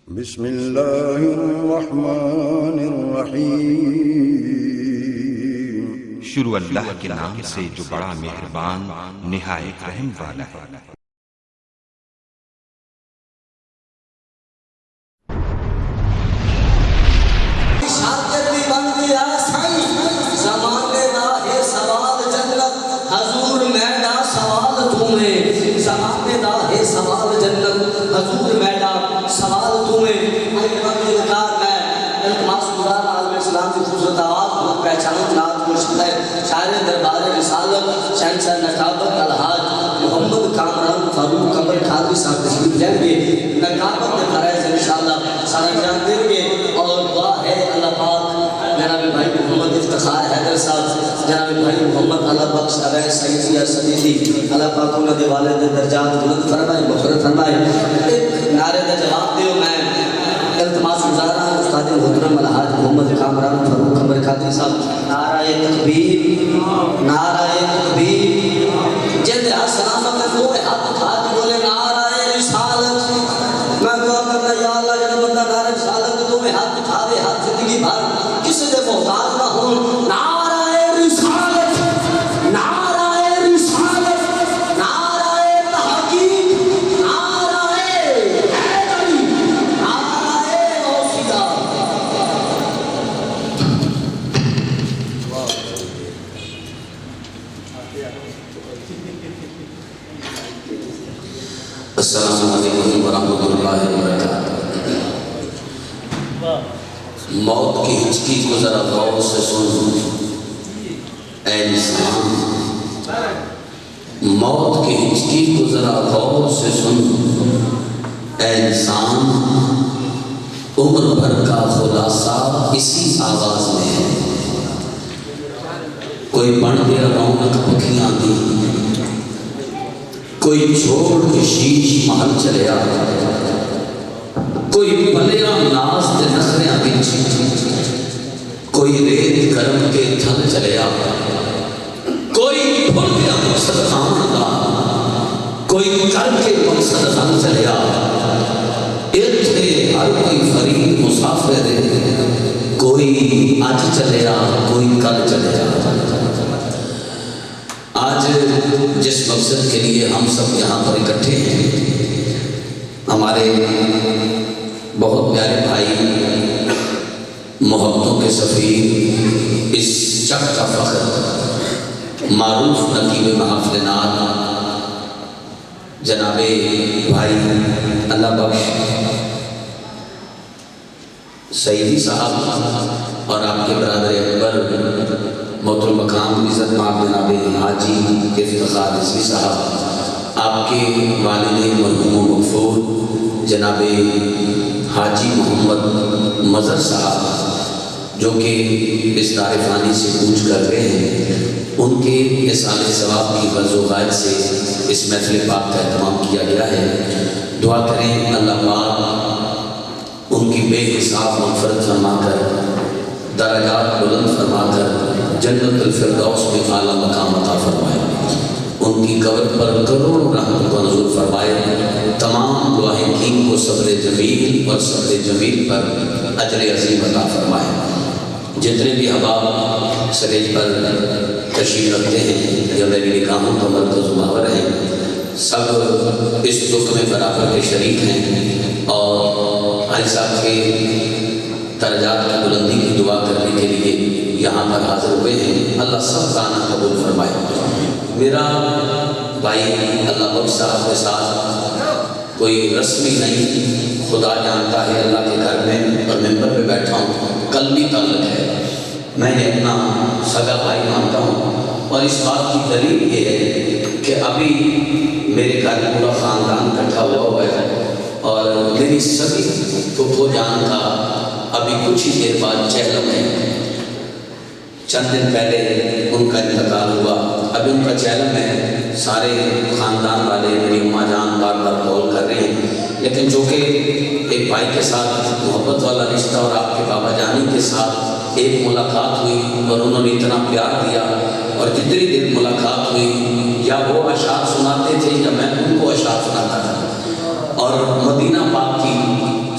بسم اللہ الرحمن الرحیم۔ شروع اللہ کے نام سے جو بڑا مہربان نہایت رحم والا ہے۔ شاعر دربار رسالت شہنشاہ نقابت الحاج محمد کامران فاروق قمر خادری صاحب تشریف لیں گے۔ نقابت نے فرائض انشاءاللہ سارا جان دیں گے اور دعا ہے اللہ پاک جناب بھائی محمد افتخار حیدر صاحب، جناب بھائی محمد اللہ بخش ابے سعیدیہ صدیقی، اللہ پاک انہوں نے والد درجات بلند فرمائے مغفرت فرمائے۔ ایک نعرے کا جواب دیو میں التماس گزارا استاد محترم الحاج محمد کامران فاروق قمر خادری صاحب۔ نعرہ تکبیر، نعرہ تکبیر، جد سلامت کو ہاتھ اٹھا کے بولے نعرہ رسالت۔ میں دعا کرنا یا اللہ جب بندہ نعرہ رسالت تو میں ہاتھ اٹھاوے، ہاتھ زندگی بھر کس دے محتاج نہ ہوں۔ نعرہ رسالت، نعرہ رسالت، نعرہ تحقیق، نعرہ حیدری، نعرہ غوثیہ۔ السلام علیکم ورحمۃ اللہ وبرکاتہ۔ موت کی ہچکی کو ذرا غور سے سن اے انسان، موت کی ہچکی کو ذرا غور سے سن اے انسان، عمر بھر کا خلاصہ اسی آواز میں ہے۔ کوئی بن گیا رونق پکھیاں دی، کوئی چھوڑ کے شیش محل چلیا، کوئی بلیا ناز دے نخریاں بچ، کوئی ریت کرم کے تھل چلیا، کوئی بھول گیا مقصد خان دا، کوئی کر کے مقصد حل چلیا۔ اتنے ہر کوئی فرید مسافر ہے، کوئی آج چلیا کوئی کل چلیا۔ آج جس مقصد کے لیے ہم سب یہاں پر اکٹھے ہیں، ہمارے بہت پیارے بھائی، محبتوں کے سفیر، اس چک کا فخر، معروف نقیب محافل نات جناب بھائی اللہ بخش سعیدی صاحب اور آپ کے برادر اکبر محترم مقام عزت مآب جناب حاجی افتخار رضوی صاحب، آپ کے والد مرحوم و مغفور جناب حاجی محمد مظہر صاحب جو کہ اس دار فانی سے کوچ کر رہے ہیں، ان کے احسان ثواب کی غرض و غائب سے اس محفل پاک کا اہتمام کیا گیا ہے۔ دعا کریں اللہ پاک ان کی بے حساب مغفرت فرما کر، درجات بلند فرما کر جنت الفردوس میں اعلیٰ مقام عطا فرمائے، ان کی قبر پر کروڑوں رحمت کو نزول فرمائے، تمام مواہقین کو صبر جمیل اور صبر جمیل پر اجر عظیم عطا فرمائے۔ جتنے بھی احباب سٹیج پر تشریف رکھتے ہیں یا میری نگاہوں کا مرکز محور ہیں، سب اس دکھ میں برابر کے شریک ہیں اور حاجی صاحب کے درجات کی بلندی کی دعا کرنے کے لیے یہاں پر حاضر ہوئے ہیں۔ اللہ سب کا آنا قبول فرمائے۔ میرا بھائی اللہ بخش صاحب کے ساتھ کوئی رسمی نہیں، خدا جانتا ہے اللہ کے گھر میں اور ممبر پہ بیٹھا ہوں، قلبی تعلق ہے، میں نے اپنا سگا بھائی مانتا ہوں۔ اور اس بات کی دلیل یہ ہے کہ ابھی میرے گھر پورا خاندان اکٹھا ہوا ہے اور میری سگی پھپھو جان کا ابھی کچھ ہی دیر بعد چہلم ہے، چند دن پہلے ان کا انتقال ہوا، ابھی ان کا چہلم ہے۔ سارے خاندان والے میری اماں جان بار بار کال کر رہے ہیں، لیکن جو کہ ایک بھائی کے ساتھ محبت والا رشتہ اور آپ کے بابا جانی کے ساتھ ایک ملاقات ہوئی اور انہوں نے اتنا پیار دیا، اور جتنی دیر ملاقات ہوئی یا وہ اشعار سناتے تھے یا میں ان کو اشعار سناتا تھا، اور مدینہ پاک کی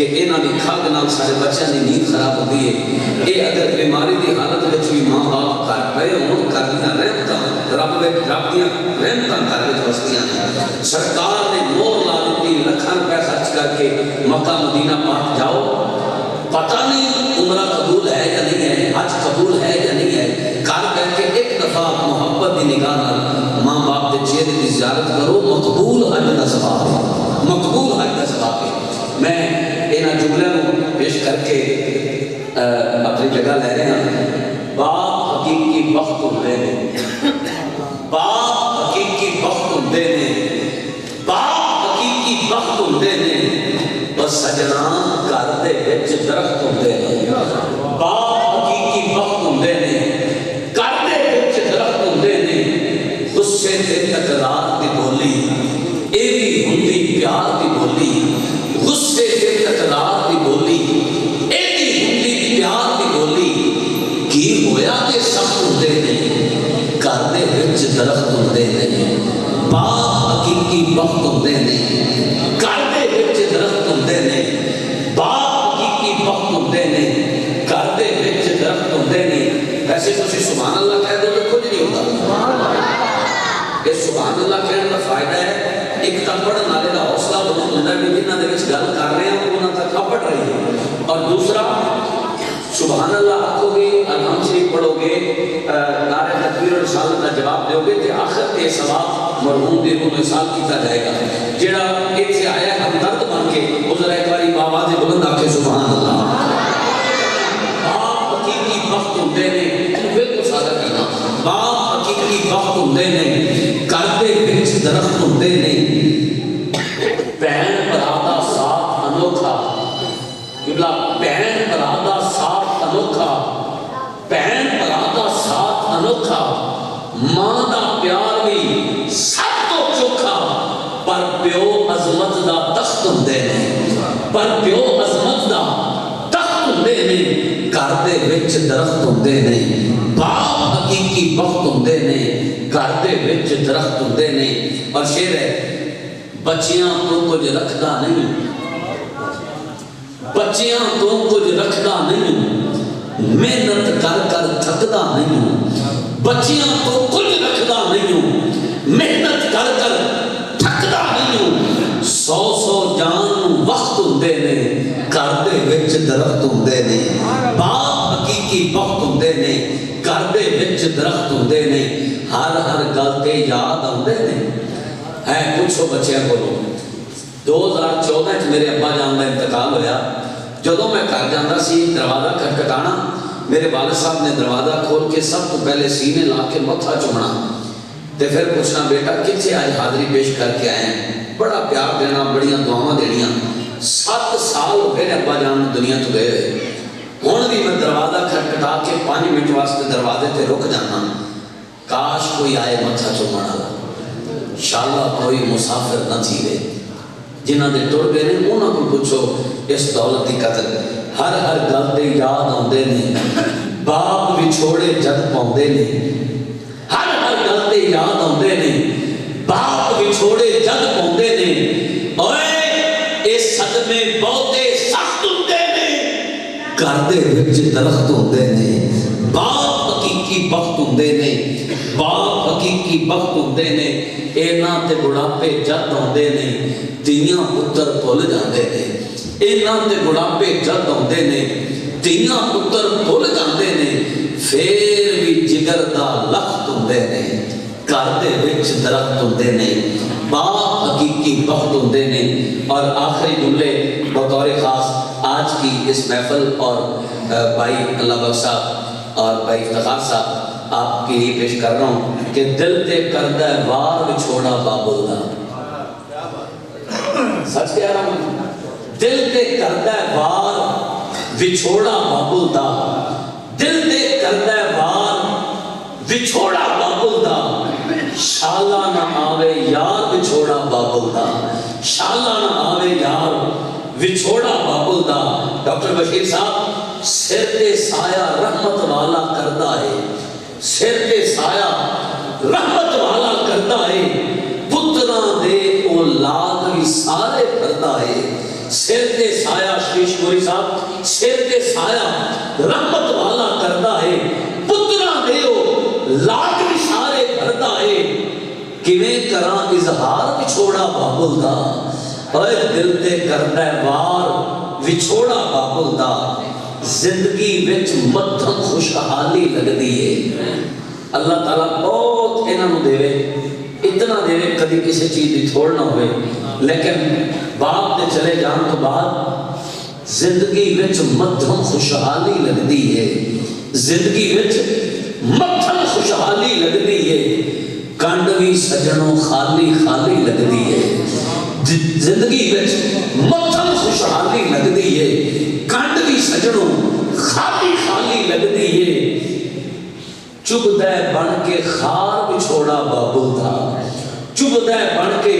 کہ انہاں دی کھگ نال سارے بچیاں دی نیند خراب ہوتی ہے. یہ اگر بیماری دی حالت وچ بھی ماں باپ کر پئے ہون کردیاں رحمتاں رب دیاں رحمتاں کر کے وسدیاں نے. سرکار نے مور لا دتی لکھاں روپے خرچ کر کے مکہ مدینہ پاک جاؤ, پتہ نہیں عمرہ قبول ہے یا نہیں ہے, حج قبول ہے یا نہیں ہے. گھر بیٹھ کے ایک دفعہ محبت کی نگاہ نال ماں باپ کے چہرے کی زیارت کرو, مقبول حج کا ثواب ہے, مقبول حج کا ثواب ہے. میں انہاں جملیاں کو پیش کر کے اپنی جگہ لے رہے ہیں. باپ حقیقی وقت ہوندے نے, باپ حقیقی وقت ہوندے نے, باپ حقیقی وقت ہوندے نے. اور سجنا گھر دے وچ درخت ہوندے نے, باپ حقیقی وقت ہوندے نے, گھر دے وچ درخت ہوندے نے. غصے تے تکرار دی بولی اے وی ہوندی پیار دی بولی, غصے تے تکرار دی بولی اے وی ہوندی پیار دی بولی. کی ہویا کہ سخت ہوندے نے, گھر دے وچ درخت ہوندے نے, باپ حقیقی وقت ہوندے نے, گھر دے وچ درخت ہوندے نے, باپ حقیقی وقت ہوندے نے, گھر دے وچ درخت ہوندے نے. ویسے تسی سبحان اللہ کہہ دو تو کچھ نہیں ہوتا. یہ سبحان اللہ کہنے کا فائدہ ہے, ایک تو پڑھن والے کا حوصلہ بلند ہوتا ہے کہ جنہاں دے وچ گل کر رہے ہیں انہاں تک پڑھ رہی ہے. اور دوسرا سبحان اللہ آکھو گے, الحمد شریف پڑھو گے, نعرہ تکبیر و رسالت کا جواب دو گے تو آخر کے ثواب مرحوم دی روح میں سال کیتا جائے گا. جڑا ایتھے آیا ہمدرد بن کے وہ ذرا ایک باری آواز بلند آکھے سبحان اللہ. باپ حقیقی وقت ہوندے نے, بالکل سادہ کہنا, باپ حقیقی وقت ہوندے نے, گھر دے وچ درخت ہوندے نے. بہن بھرا دا ساتھ انوکھا, قبلہ بہن بھرا دا ساتھ انوکھا, بہن بھرا دا ساتھ انوکھا, ماں دا پیار بھی سب تو چوکھا. پر پیو عظمت دا تخت ہوندے نے, پر پیو عظمت دا تخت ہوندے نے, گھر دے وچ درخت ہوندے نے. باپ حقیقی وقت ہوندے نے, گھر دے وچ درخت ہوندے نے. اور شعر ہے, بچیاں تو کچھ رکھدا نہیں, بچیاں تو کچھ رکھدا نہیں, محنت کر کر تھکدا نہیں. بچیاں تو کچھ رکھدا نہیں, محنت کر کر تھکدا نہیں. 100 جان وقت ہوندے نے, گھر دے وچ درخت ہوندے نے. باپ حقیقی وقت ہوندے نے, گھر دے وچ درخت ہوندے نے. ہر گل تے یاد آندے نے. ہے پوچھو بچیاں کو, 2014 میرے ابا جان کا انتقال ہویا. جدوں میں گھر جانا سی دروازہ کھٹکھٹانا, میرے والد صاحب نے دروازہ کھول کے سب تو پہلے سینے لا کے متھا چومنا تے پھر پوچھنا بیٹا کتنے آج حاضری پیش کر کے آئے ہیں. بڑا پیار دینا, بڑیاں دعاواں دینیاں. 7 سال ہو گئے ابا جان دنیا تو گئے ہوئے. ہن بھی میں دروازہ کھٹکھٹا کے 5 منٹ واسطے دروازے تے رک جانا, کاش کوئی آئے متھا چومن والا. انشاءاللہ کوئی مسافر نہ تھی وے, جنہاں دے ٹر گئے نے انہاں کو پوچھو اس دولت کی قدر. ہر گل تے یاد آندے نے, باپ وچھوڑے جد پاؤندے نے. ہر گل تے یاد آندے نے, باپ وچھوڑے جد پاؤندے نے. اوئے اے صدمے بہتے سخت ہوندے نے, گھر دے وچ درخت ہوندے نے. باپ حقیقی وقت ہوندے نے, باپ حقیقی وقت ہوندے نے. اینا تے بڑھاپے جد ہوندے نے, تیاں پتر بھول جاندے نے. اینا تے بڑھاپے جد ہوندے نے, تیاں پتر بھول جاندے نے. پھر بھی جگر دا لخت ہوندے نے, گھر دے وچ درخت ہوندے نے. باپ حقیقی وقت ہوندے نے. اور آخری جملے بطور خاص آج کی اس محفل اور بھائی اللہ بخشا اور بھائی افتخار صاحب آپ کے لیے پیش کر رہا ہوں کہ دل تے کردہ وار وچھوڑا بابل دا. سچ کہہ رہا ہوں, دل تے کردہ وار وچھوڑا بابل دا. دل تے کردہ وار وچھوڑا بابل دا. شالا نہ آوے یار وچھوڑا بابل دا. شالا نہ آوے یار وچھوڑا بابل دا. ڈاکٹر بشیر صاحب, سر تے سایہ رحمت والا کردہ ہے, سر تے سایہ رحمت والا کردہ ہے. پتران دے اولاد بھی سارے کردہ ہے. سر تے سایہ صاحب سر تے سایہ رحمت والا کردا ہے پترا دیو لاڈ بھی سارے بھردا ہے کیویں کراں اظہار وچھوڑا بابل دا اے دل تے کردا ہے وار وچھوڑا بابل دا زندگی وچ مدھم خوشحالی لگدی ہے اللہ تعالیٰ بہت انہاں نوں دے اتنا دے کدی کسی چیز دی تھوڑ نہ ہوئے لیکن باپ دے چلے جان تو بعد زندگی وچ مدھم خوشحالی لگدی ہے زندگی وچ مدھم خوشحالی لگدی ہے کنڈ بھی سجنوں خالی خالی لگدی ہے زندگی وچ مدھم خوشحالی لگدی ہے کنڈ بھی سجنوں خالی خالی لگدی ہے چبدہ بن کے خار بچھوڑا بابل دا چبدہ بن کے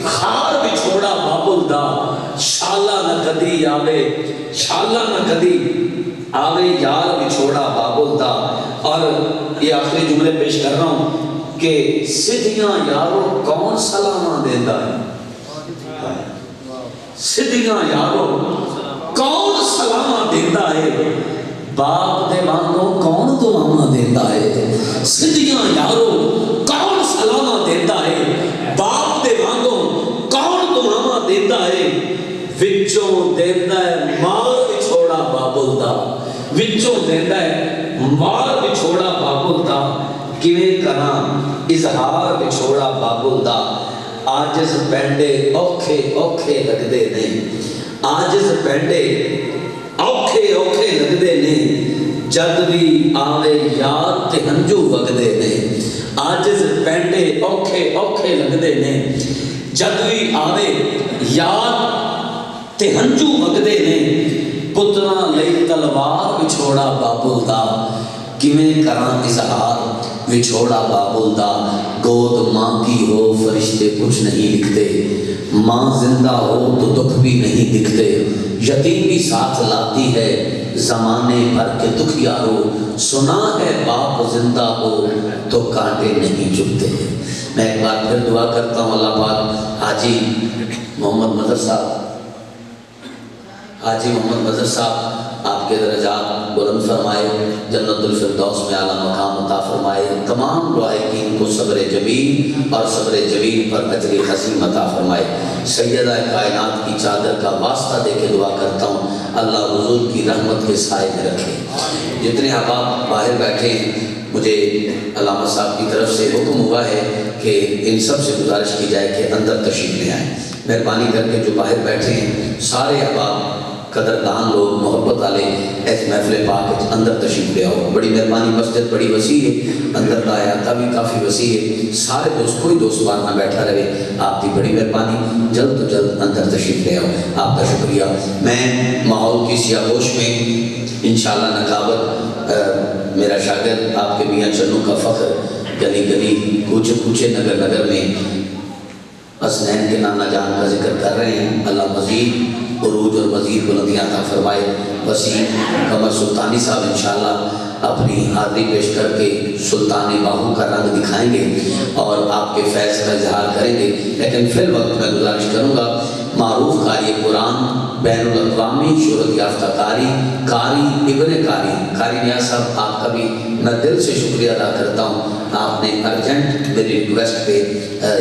خار بچھوڑا بابل دا شالا نہ کدی آوے شالا نہ کدی آوے یار بچھوڑا بابل دا اور یہ آخری جملے پیش کر رہا ہوں کہ سدھیاں یارو کون سلامہ دیندہ ہے سدھیاں یارو کون سلامہ دیندہ ہے باپ دے وانگوں کون دعاواں دیندا ہے سدھیاں یارو کون سلامہ دیندا ہے باپ دے وانگوں کون دعاواں دیندا ہے وچوں دیندا ہے مار وچھوڑا بابل دا وچوں دیندا ہے مار وچھوڑا بابل دا کیویں کراں اظہار وچھوڑا بابل دا عاجز پینڈے اوکھے اوکھے لگدے نے عاجز پینڈے اوکھے اوکھے لگدے نے جد بھی آوے یاد تے ہنجو وگدے نے عاجز پینڈے اوکھے اوکھے لگدے نے جد بھی آوے یاد تے ہنجو وگدے نے پترا لئی تلوار وچھوڑا بابل دا کیویں کراں اظہار وچھوڑا بابل دا گود ماں کی ہو فرشتے کچھ نہیں لکھتے ماں زندہ ہو تو دکھ بھی نہیں دکھتے یتیم بھی ساتھ لاتی ہے زمانے بھر کے دکھ یارو سنا ہے باپ زندہ ہو تو کانٹے نہیں چبھتے میں ایک بار پھر دعا کرتا ہوں اللہ پاک حاجی محمد مظہر صاحب حاجی محمد مظہر صاحب آپ کے درجات بلند فرمائے جنت الفردوس میں اعلیٰ مقام عطا فرمائے تمام لائقین کو صبر جمیل اور صبر جمیل پر اجر عظیم عطا فرمائے سیدہ کائنات کی چادر کا واسطہ دے کے دعا کرتا ہوں اللہ حضور کی رحمت کے سائے میں رکھے جتنے احباب باہر بیٹھے ہیں مجھے علامہ صاحب کی طرف سے حکم ہوا ہے کہ ان سب سے گزارش کی جائے کہ اندر تشریف لے آئیں مہربانی کر کے جو باہر بیٹھے ہیں سارے احباب قدردان لوگ محبت والے ایس محفل پاک اندر تشریف لے آؤ بڑی مہربانی مسجد بڑی وسیع ہے اندر کا احاطہ بھی کافی وسیع ہے سارے دوست کوئی دوست بار نہ بیٹھا رہے آپ کی بڑی مہربانی جلد تو جلد اندر تشریف لے آؤ آپ کا شکریہ میں ماحول کی سیاہوش میں انشاءاللہ نقابت میرا شاگرد آپ کے میاں چنو کا فخر گلی گلی کوچے کوچے نگر نگر میں حسنین کے نانا جان کا ذکر کر رہے ہیں اللہ مزید عروج اور مزید بلندیاں عطا فرمائے وسیم قمر سلطانی صاحب انشاءاللہ اپنی حاضری پیش کر کے سلطان باہو کا رنگ دکھائیں گے اور آپ کے فیض کا اظہار کریں گے لیکن فی الوقت میں گزارش کروں گا معروف قاری قرآن بین الاقوامی شہرت یافتہ قاری ابن قاری نیاز صاحب آپ کا بھی میں دل سے شکریہ ادا کرتا ہوں آپ نے ارجنٹ میری ریکویسٹ پہ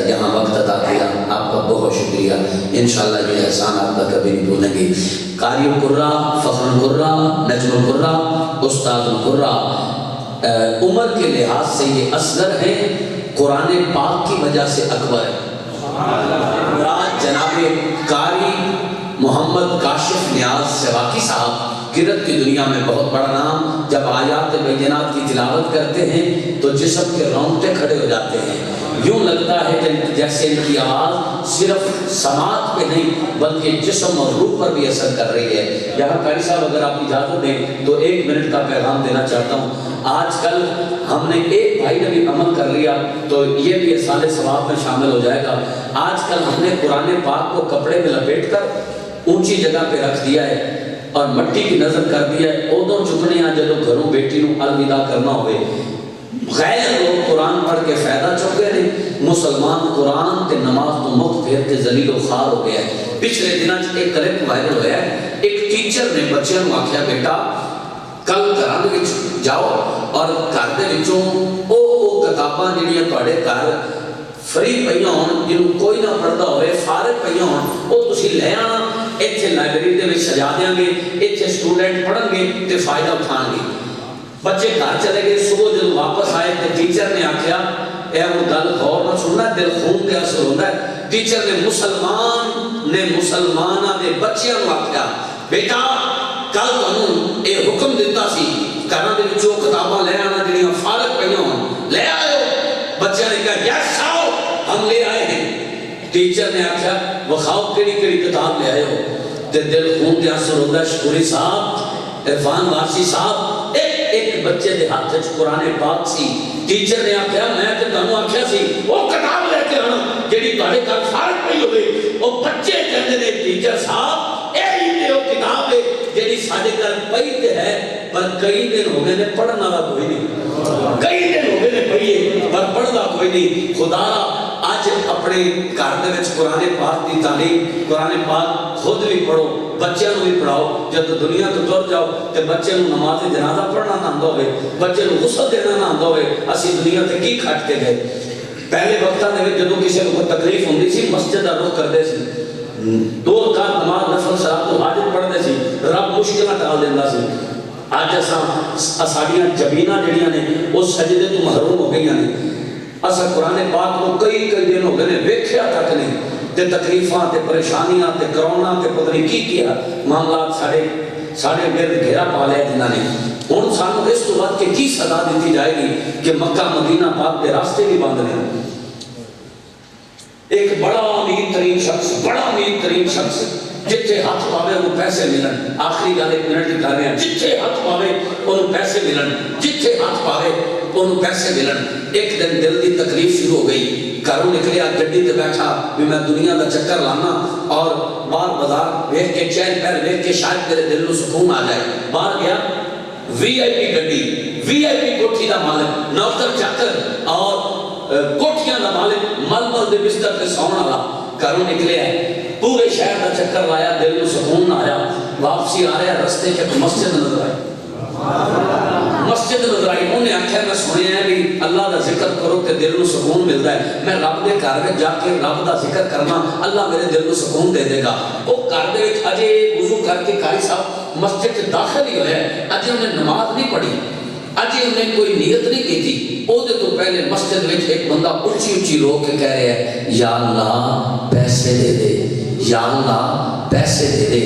یہاں وقت ادا کیا آپ کا بہت شکریہ انشاءاللہ یہ احسان آپ کا کبھی نہیں بھولیں گے قاری القرہ فخر القرہ نجم القرہ استاد القرہ عمر کے لحاظ سے یہ اصغر ہیں قرآن پاک کی وجہ سے اکبر ہے جناب قاری محمد کاشف نیاز سواکی صاحب قرأت کی دنیا میں بہت بڑا نام جب آیات بینات کی تلاوت کرتے ہیں تو جسم کے رونگٹے کھڑے ہو جاتے ہیں یوں لگتا ہے کہ جیسے ان کی آواز صرف سماعت پہ نہیں بلکہ جسم اور روح پر بھی اثر کر رہی ہے یہاں قاری صاحب اگر آپ اجازت دیں تو 1 منٹ کا پیغام دینا چاہتا ہوں آج کل ہم نے ایک بھائی نے بھی عمل کر لیا تو یہ بھی احسان ثواب میں شامل ہو جائے گا آج کل ہم نے قرآن پاک کو کپڑے میں لپیٹ کر اونچی جگہ پہ رکھ دیا ہے اور مٹی کی نظر کر دیا ہے ادوں چکنے آ جدو گھروں بیٹی نو الوداع کرنا ہوئے غیر لوگ قرآن پڑھ کے فائدہ چکے نے مسلمان قرآن تے نماز تو مخت پھیر کے ذلیل و خوار ہو گیا ہے پچھلے دنوں ایک کلپ وائرل ہوا ہے ایک ٹیچر نے بچوں کو آخیا بیٹا کل گھر میں جاؤ اور گھر کے کتاباں جہاں تھوڑے گھر فری پہ جنہوں کوئی نہ پڑھتا ہوئے فارغ پہ وہ تھی لے آنا اتنے لائبریری کے سجا دیا گے اتنے اسٹوڈنٹ پڑھن گے تو فائدہ اٹھان گے بچے گھر چلے گئے صبح جب واپس آئے تو ٹیچر نے آخیا یہ گل غور نہ سننا دل خون کے اثر ہوتا ہے ٹیچر نے مسلمانوں کے بچیاں کو آخیا بیٹا کل تمہیں یہ حکم دیتا سی گھر کے کتاباں لے آنا جہاں فارغ پہ لے آئے بچے نے کہا یس آؤ ہم لے آئے ہیں ٹیچر نے آخیا وکھاؤ کیڑی کیڑی کتاب لے آئے ہو تے دل خون کے اثر ہوتا ہے شکوری صاحب عرفان وارسی صاحب ایک بچے دے ہاتھ وچ قرآن پاک سی ٹیچر نے آخیا میں تے تانوں آخیا سی وہ کتاب لے کے آنا جہی تہاڈے گھر فارغ پئی ہوے وہ بچے کہندے نے ٹیچر صاحب یہ وہ کتاب ہے جہی ساڈے گھر پئی تے ہے پر کئی دن ہو گئے نے پڑھن والا کوئی نہیں کئی دن ہو گئے نے پئی ہے پر پڑھدا کوئی نہیں خدا آج اپنے گھر دے وچ قرآن پاک دی تعلیم قرآن پاک خود بھی پڑھو بچوں بھی پڑھاؤ جب دنیا تو ٹر جاؤ تو بچے نماز جنازہ پڑھنا نہ آتا ہوئے بچے غسل دینا نہ آتا ہوئے اسی دنیا تے کی کھٹ کے گئے پہلے وقتاں دے وچ جدوں کسی کو تکلیف ہوندی سی مسجد دا رخ کردے سی 2 رکعت نماز نفل صلات الحاجت پڑھدے سی رب مشکلاں ٹال دیندا سی اج ساڈیاں جبیناں جڑیاں نے وہ سجدے تو محروم ہو گئیاں نے اساں قرآن پاک کو کئی دن ہو گئے نے ویکھیا تک نہیں تے تکلیفاں تے پریشانیاں تے کرونا تے پتہ نہیں کی کیا معاملات ساڑے گرد گھیرا پا لیا جنہاں نے ہن سانوں اس تو بعد کہ کی صدا دیتی جائے گی کہ مکہ مدینہ پاک کے راستے بھی بند ہیں ایک بڑا امیر ترین شخص جتھے ہاتھ پاوے انہوں پیسے ملن آخری گل 1 منٹ کی کر رہے ہیں جتھے ہاتھ پاوے انہوں پیسے ملن جتھے ہاتھ پاوے انہوں پیسے ملن ایک دن دل دی تکلیف شروع ہو گئی گھروں نکلیا گڈی تے بیٹھا بھی میں دنیا دا چکر لانا اور باہر بازار ویکھ کے چہل پہل ویکھ کے شاید میرے دل کو سکون آ جائے باہر گیا وی آئی پی گڈی وی آئی پی کوٹھی دا مالک نوکر چاکر اور کوٹھیاں دا مالک ململ دے بستر تے سون والا گھروں نکلیا پورے شہر دا چکر لایا دل کو سکون نہ آیا واپسی آ رہا رستے کے مسجد نظر آئی مسجد نظر آئی انہیں آخیا میں سنیا ہے بھی اللہ دا ذکر کرو کہ دل کو سکون ملتا ہے میں رب دے گھر میں جا کے رب دا ذکر کرنا اللہ میرے دل کو سکون دے دے گا وہ گھر دے وچ اجے وضو کر کے قاری صاحب مسجد سے داخل ہی ہویا ہے اجے انہیں نماز نہیں پڑھی اجے انہیں کوئی نیت نہیں کی تھی او دے تو پہلے مسجد وچ ایک بندہ اونچی رو کے کہہ رہا ہے یا اللہ پیسے دے دے یا اللہ پیسے دے دے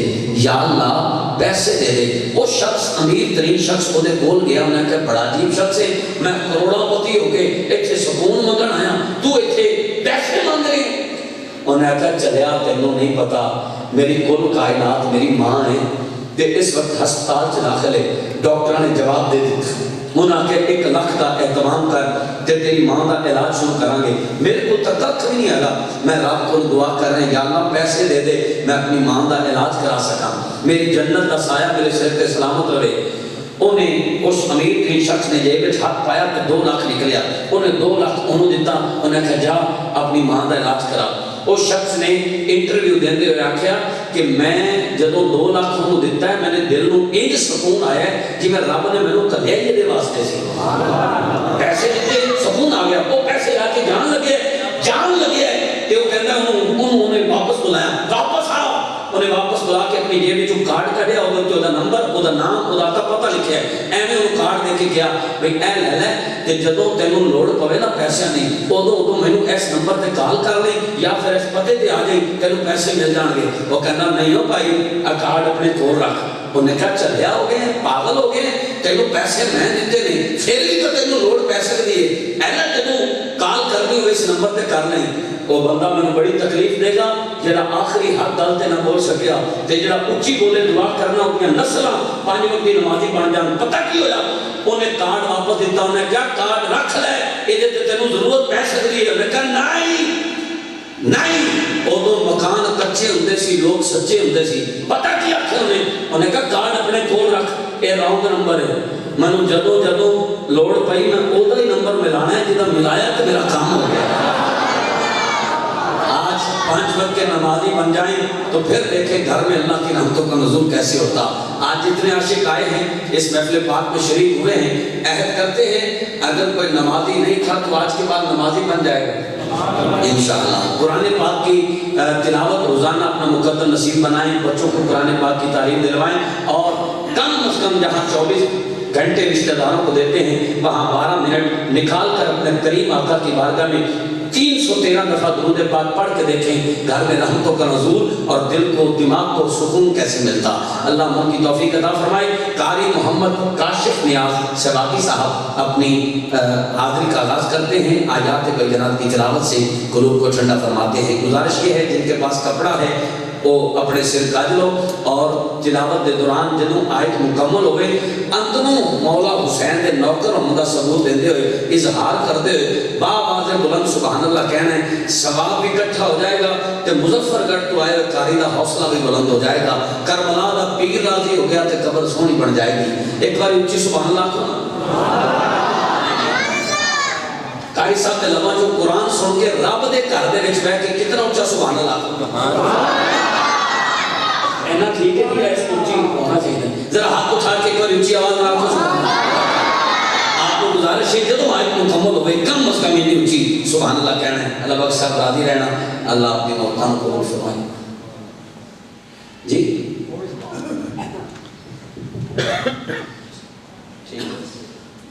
یا اللہ پیسے دے دے وہ شخص امیر ترین شخص کو دے کول گیا انہیں کہا بڑا عجیب شخص ہے میں کروڑا پتی ہو کے ایتھے سکون منگن آیا تو ایتھے پیسے مانگ رہے انہیں کہا چلیا تینوں نہیں پتا میری کل کائنات میری ماں ہے تے اس وقت ہسپتال چ داخل ہے ڈاکٹر نے جواب دے دیتا انہاں کہ 1 لاکھ کا اہتمام کر تے تیری ماں دا علاج شروع کریں گے میرے کو تک بھی نہیں آگا میں رب کو دعا کر رہے ہیں یا اللہ پیسے دے دے میں اپنی ماں دا علاج کرا سکاں میری جنت دا سایہ میرے سر تے سلامت رہے انہیں اس امیر ترین شخص نے جیب وچ ہاتھ پایا تے 2 لاکھ نکلیا انہیں 2 لاکھ انہوں دیتا انہیں کہا جا اپنی ماں دا علاج کرا اس شخص نے انٹرویو دیندے ہوئے آکھیا کہ میں جدوں 2 لاکھ انہوں دیتا ہے میں نے دل نو انج سکون آیا ہے جی میں رب نے مینوں کدھیا ہی دے واسطے سی پیسے دیتے سکون آ گیا وہ پیسے لا کے جان لگے تے وہ کہندا انہیں واپس بلایا واپس آؤ انہیں واپس بلا کے اپنی جیب وچوں کارڈ کڈیا اودے تے اودا نمبر اودا نام اودا پتہ لکھیا ایویں وہ کارڈ دے کے گیا بھئی اے لے لے تے جدوں تینوں لوڑ پوے نا پیسے نہیں اودوں مینوں اس نمبر تے کال کر لیں یا پھر اس پتے تے آ جائیں تینوں پیسے مل جان گے وہ کہنا نہیں ہو بھائی آ کارڈ اپنے کول رکھ انہیں کہا چلیا ہو گئے پاگل ہو گئے تینوں پیسے میں دیتے نہیں پھر بھی تو تینوں لوڑ پیسے دیے اینا تینوں کال کرنی ہوئے اس نمبر تے کر لیں وہ بندہ میں بڑی تکلیف دے گا جڑا آخری حق گل تے نہ بول سکیا تے جڑا اونچی بولے دعا کرنا اپنی نسلاں 5 وقت دی نمازی بن جان پتہ کی ہویا انہیں کارڈ واپس دیتا انہیں کیا کارڈ رکھ لے یہ تے تینوں ضرورت پہ سکتی ہے انہیں کہا نہیں ادو مکان کچے ہوندے سی لوگ سچے ہوندے سی پتہ کی آخر انہیں کہا کارڈ اپنے کول رکھ یہ رانگ نمبر ہے میں جدوں لوڑ پئی میں اودا ہی نمبر ملانا ہے جدا ملایا تو میرا کام ہو گیا 5 وقت کے نمازی بن جائیں تو پھر دیکھیں گھر میں اللہ کی رحمتوں کا نزول کیسے ہوتا۔ آج جتنے عاشق آئے ہیں اس محفل پاک میں شریک ہوئے ہیں، عہد کرتے ہیں اگر کوئی نمازی نہیں تھا تو آج کے بعد نمازی بن جائے گا انشاءاللہ۔ قرآن پاک کی تلاوت روزانہ اپنا مقدر نصیب بنائیں، بچوں کو قرآن پاک کی تعلیم دلوائیں، اور کم از کم جہاں 24 گھنٹے رشتہ داروں کو دیتے ہیں وہاں 12 منٹ نکال کر اپنے کریم آقا کی بارگاہ میں 313 دفعہ درود پاک پڑھ کے دیکھیں، گھر میں رحمتوں کا نزول اور دل کو دماغ کو سکون کیسے ملتا۔ اللہ ہم کی توفیق عطا فرمائے۔ قاری محمد کاشف نیاز سباقی صاحب اپنی حاضری کا آغاز کرتے ہیں، آیات بینات کی تلاوت سے قلوب کو ٹھنڈا فرماتے ہیں۔ گزارش یہ ہے جن کے پاس کپڑا ہے وہ اپنے سر کاج لو، اور تلاوت دے دوران جدوں آیت مکمل ہوئے اندروں مولا حسین دے نوکر ہونے دا ثبوت دیندے ہوئے اظہار کردے ہوئے باواز بلند سبحان اللہ کہنا ہے، ثواب بھی اکٹھا ہو جائے گا تے مظفر گڑھ تو آئے قاری دا حوصلہ بھی بلند ہو جائے گا، کربلا دا پیر راضی ہو گیا تے قبر سونی بن جائے گی۔ ایک بار اونچی سبحان اللہ کو قاری صاحب نے لبا جو قرآن سن کے رب دے گھر دے وچ بیٹھ کے کتنا اونچا سبحان اللہ کو اینا ٹھیک ہے کہ ایسے اونچی ہونا چاہیے، ذرا ہاتھ اٹھا کے ایک بار اونچی آواز میں آپ کو سبحان اللہ۔ آپ کو گزارش ہے جدوں آیت مکمل ہوئے کم از کم اتنی اونچی سبحان اللہ کہنا ہے۔ اللہ بخش صاحب راضی رہنا، اللہ اپنی موتان کو قبول فرمائے۔ جی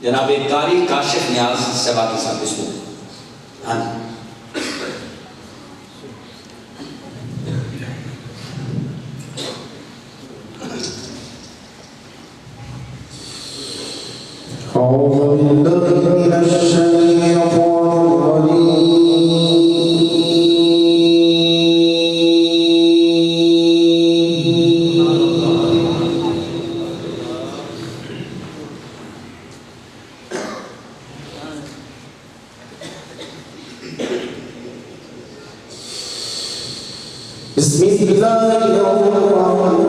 جناب قاری کاشف نیاز سباقی صاحب اس کو ہاں جی أعوذ بالله من الشيطان بسم الله الرحمن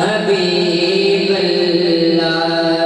حبیب اللہ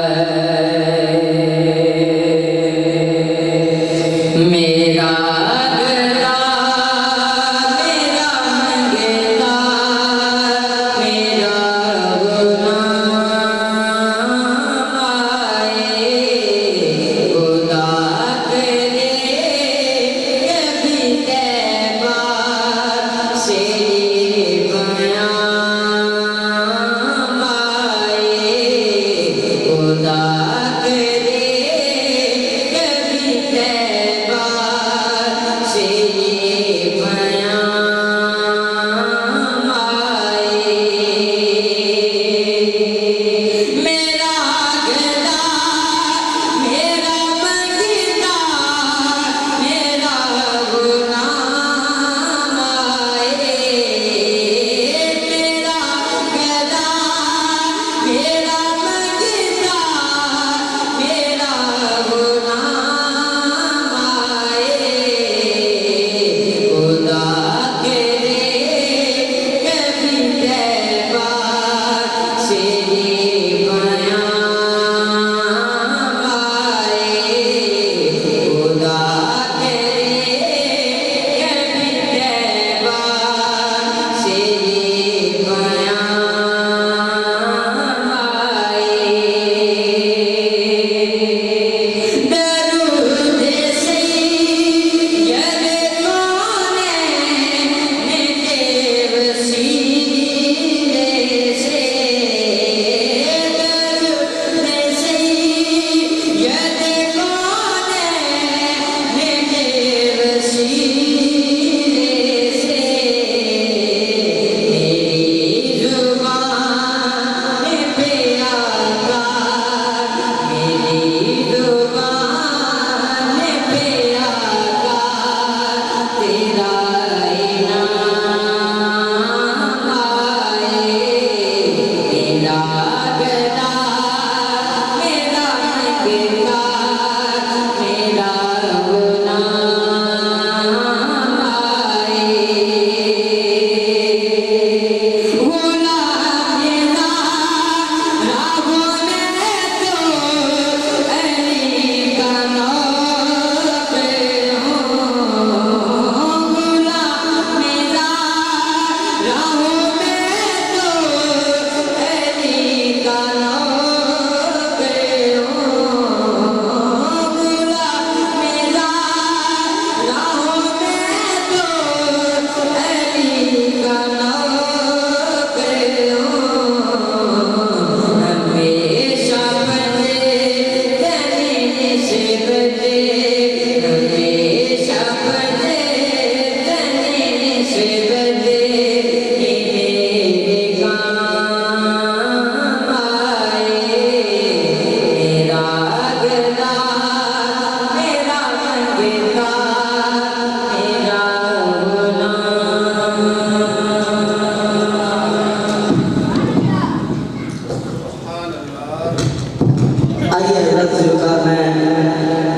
حضرت ذوالقرنین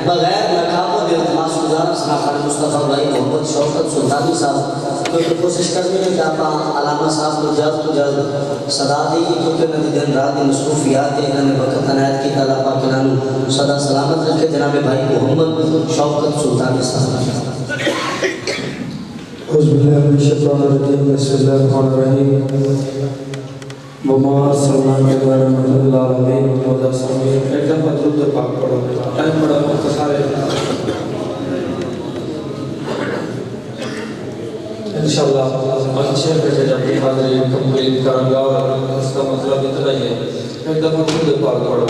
بغیر نقاب و التماس گزار سناخر مصطفیٰ بھائی محمد شوکت سلطانی صاحب کیونکہ کوشش کرنے میں کہ آپ علامہ صاحب کو جلد تو جلد صدا دی کیونکہ نبی دن رات مصروفیات انہوں نے وقت عنایت کی تعالیٰ پاک انہوں صدا سلامت رکھے جناب بھائی محمد شوکت سلطانی صاحب. اعوذ باللہ من الشیطان الرجیم بسم اللہ الرحمن الرحیم وما ارسلناک الا رحمۃ للعالمین مولا سمیر. ایک دفعہ درود پاک پڑھو. ٹائم بڑا مختصر ہے انشاءاللہ 5-6 بجے جب حاضری کمپلیٹ کروں گا اور اس کا مطلب اتنا ہی ہے. ایک دفعہ درود پاک پڑھو.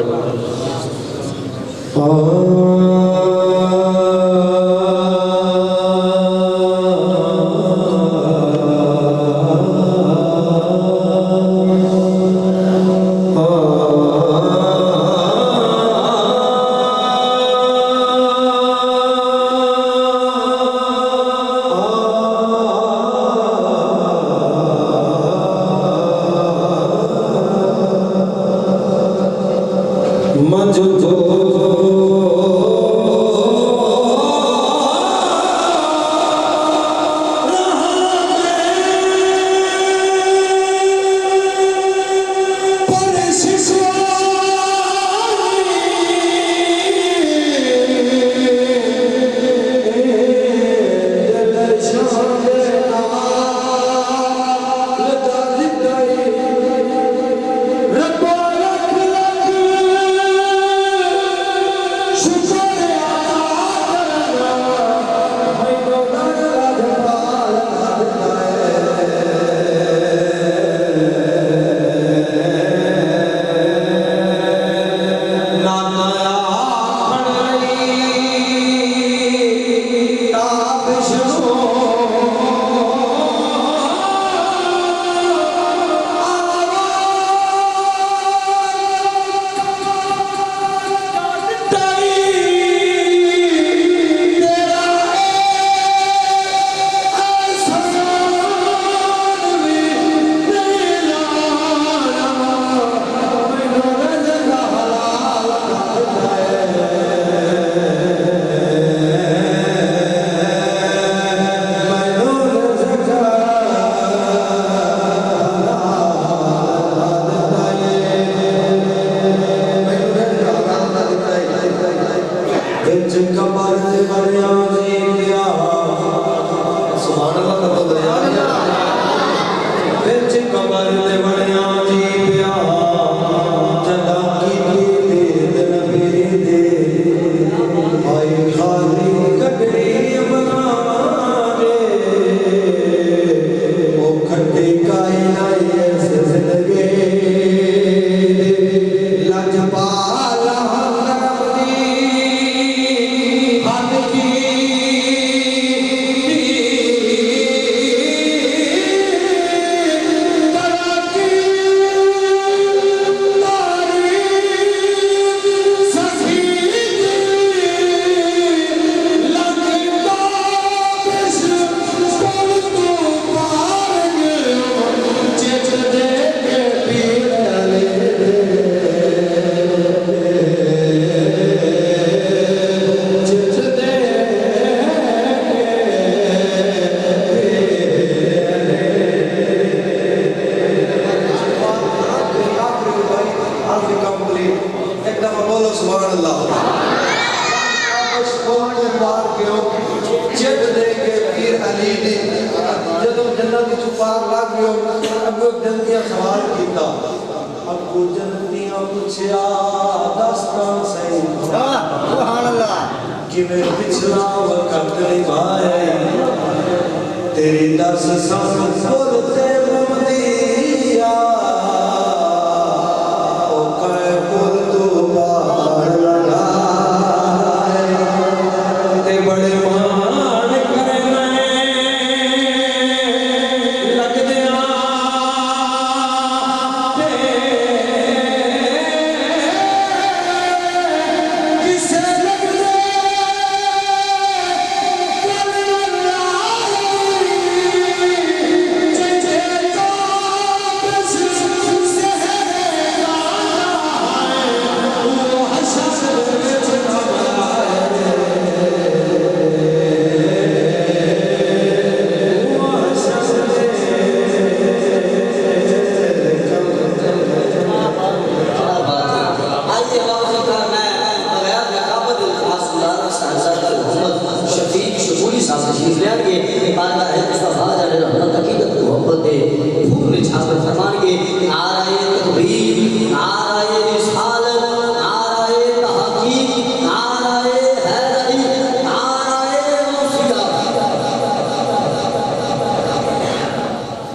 Jai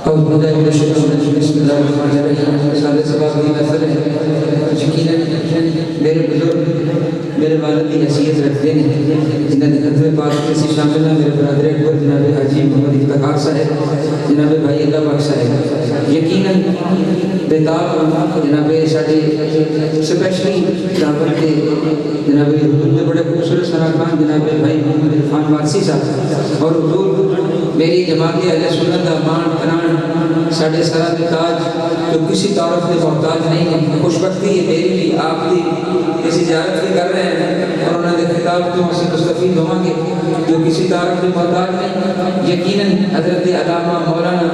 اور باللہ من الشیطان الرجیم بسم اللہ الرحمن الرحیم سارے سباب کی محفل ہے یقیناً میرے بزرگ میرے والد کی حیثیت رکھتے ہیں جنہوں نے خطبہ پاک میں سے شامل ہیں میرے برادر اکبر جناب حاجی محمد افتخار صاحب جناب بھائی اللہ پاک صاحب یقیناً بیتاب جناب ساڑھے سپیشلی دعوت کے جناب حضور کے بڑے خوبصورت سراکان جناب بھائی محمد عرفان وارسی صاحب اور حضور میری جماعت اہل سنت دا مان پران ساڑھے سرا دے تاج جو کسی تعارف کے محتاج نہیں ہے خوش بختی ہے میری بھی آپ کی کسی زیارت بھی کر رہے ہیں اور انہوں نے خطاب کو ہم سے مستفید ہوں گے جو کسی تعارف کے محتاج نہیں یقیناً حضرت علامہ مولانا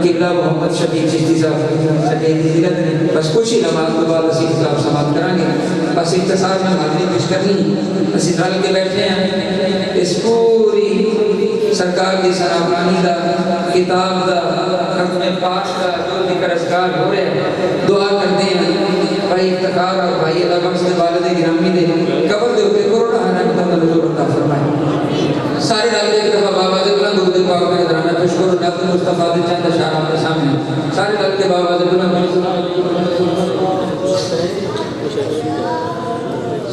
قبلہ محمد شفیع چشتی صاحب سٹیج زیرت نے بس کچھ ہی نماز کے بعد اسی خطاب سماعت کریں گے بس اختصار میں حاضری پیش کرنی اسی رل کے بیٹھے ہیں اس پوری سرکار کی سرابرانی دا کتاب دا ختم پاک دا جو ذکر اذکار ہو رہے ہیں دعا کرتے ہیں بھائی افتخار اور بھائی اللہ بخش دے والد گرامی دے قبر دے ہوتے کروڑا حرام کا نظر عطا فرمائے سارے ڈال کے ایک دفعہ بابا دے بلند درود پاک میں نظرانہ پیش کرو ڈاکٹر مصطفیٰ دے چند اشعار آپ کے سامنے سارے ڈال کے بابا دے بلند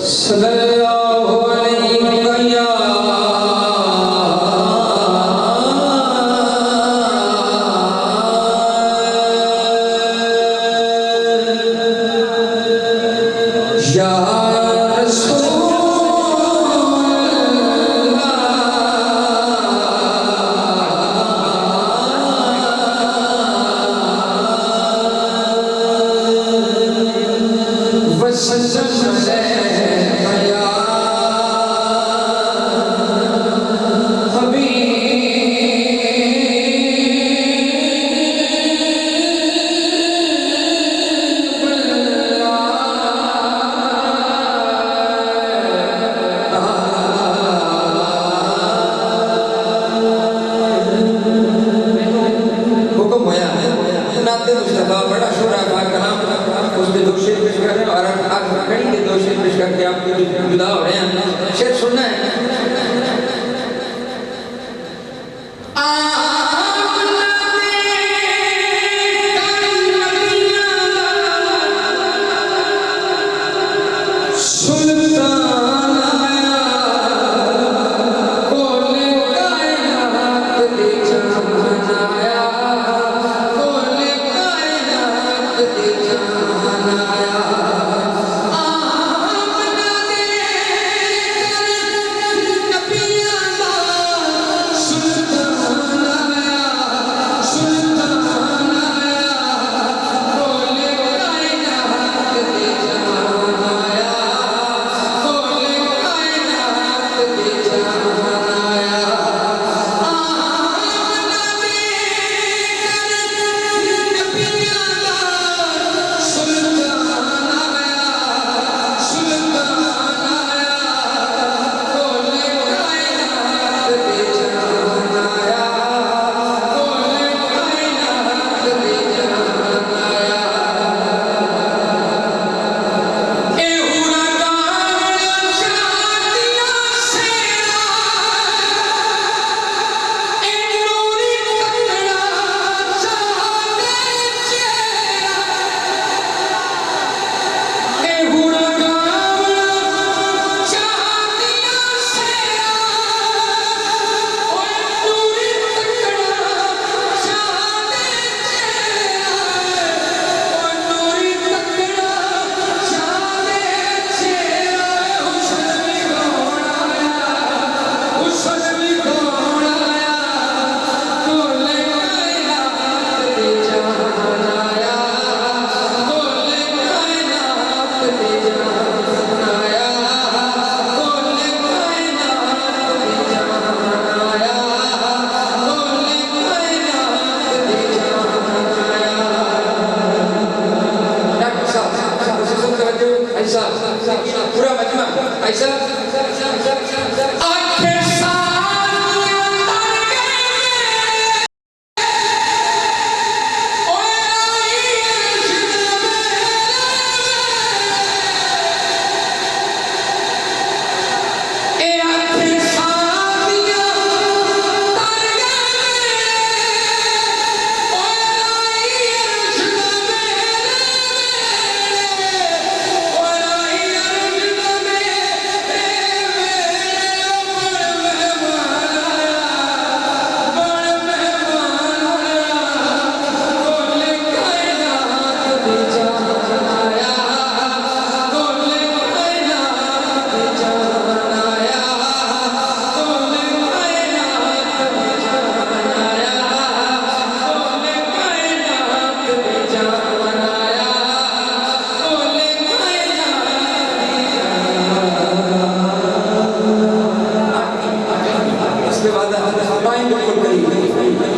صلی اللہ علیہ وسلم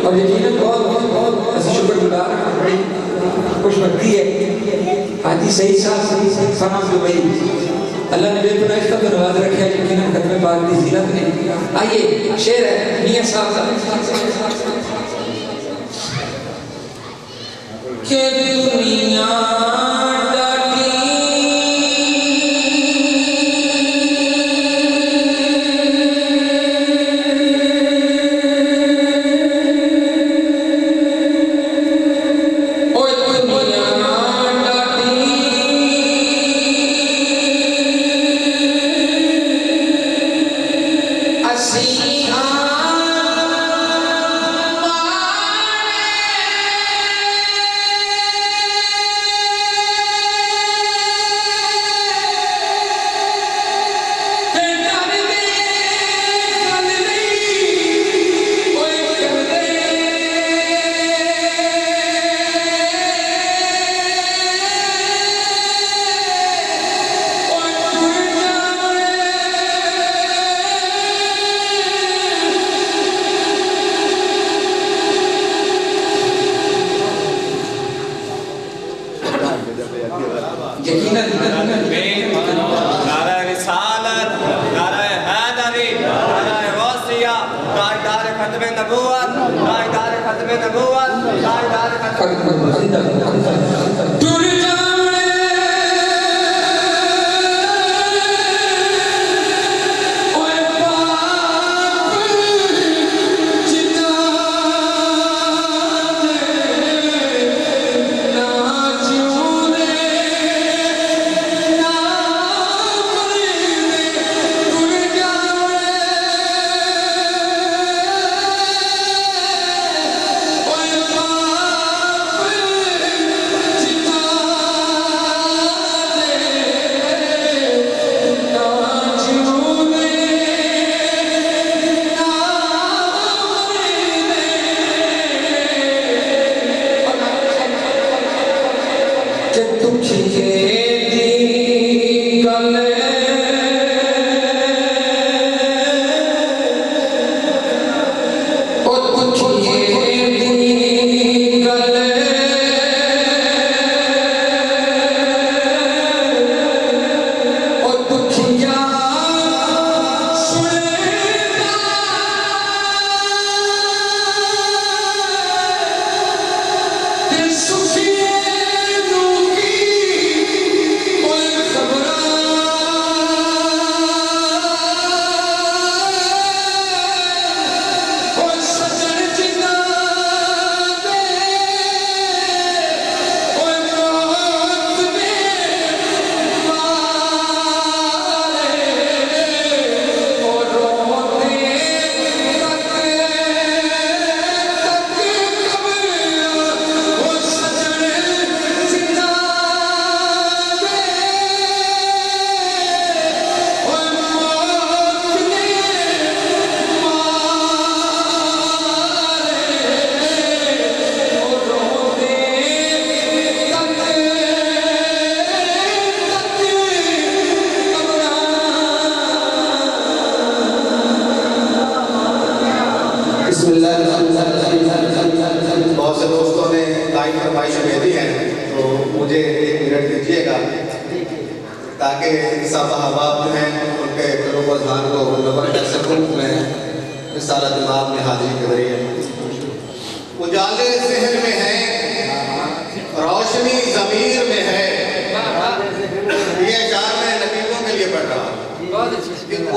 اور یقیناً بہت ایسی شکر گزار بڑی خوش بختی ہے حاجی سعید صاحب فرام دبئی اللہ نے بے پناہ اس طرح نواز رکھا ہے یقیناً ختم پاک کی زینت نے. آئیے شعر ہے میاں صاحب کا کہ دنیا بہت سے دوستوں نے لائن فرمائشیں بھیجی ہیں تو مجھے 1 منٹ دیجیے گا تاکہ سب احباب جو ہیں ان کے قلوب و اذہان کو منور کر سکوں میں رسالہ امام میں حاضری کے ذریعے. اجالے ذہن میں ہے روشنی ضمیر میں ہے. یہ اشعار میں نبیوں کے لیے پڑھ رہا ہوں.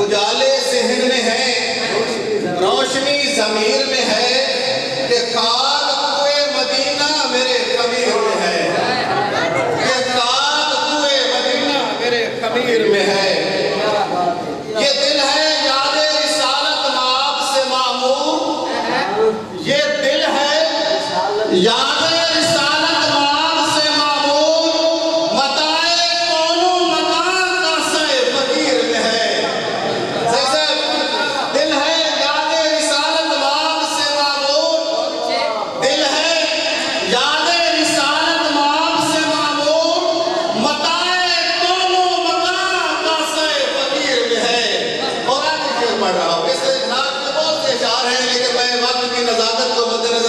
اجالے ذہن میں ہے روشنی ضمیر میں ہے کہ کال کوئے مدینہ میرے خمیر میں ہے. کہ کال کوئے مدینہ میرے خمیر میں ہے. یہ دل ہے یاد رسالت مآب سے معمور. یہ دل ہے یاد رسالت مآب سے معمور. متاع کون و مکان کا سہ فقیر میں ہے. دل ہے یاد رسالت مآب سے معمور. دل ہے یاد رسالت مآب سے معمور. متاع کون و مکان کا سہ فقیر میں ہے. اور آج شعر پڑھ رہا ہوں. اس نعت میں بہت سے اشعار ہیں لیکن میں وقت کی نزاکت کو مد نظر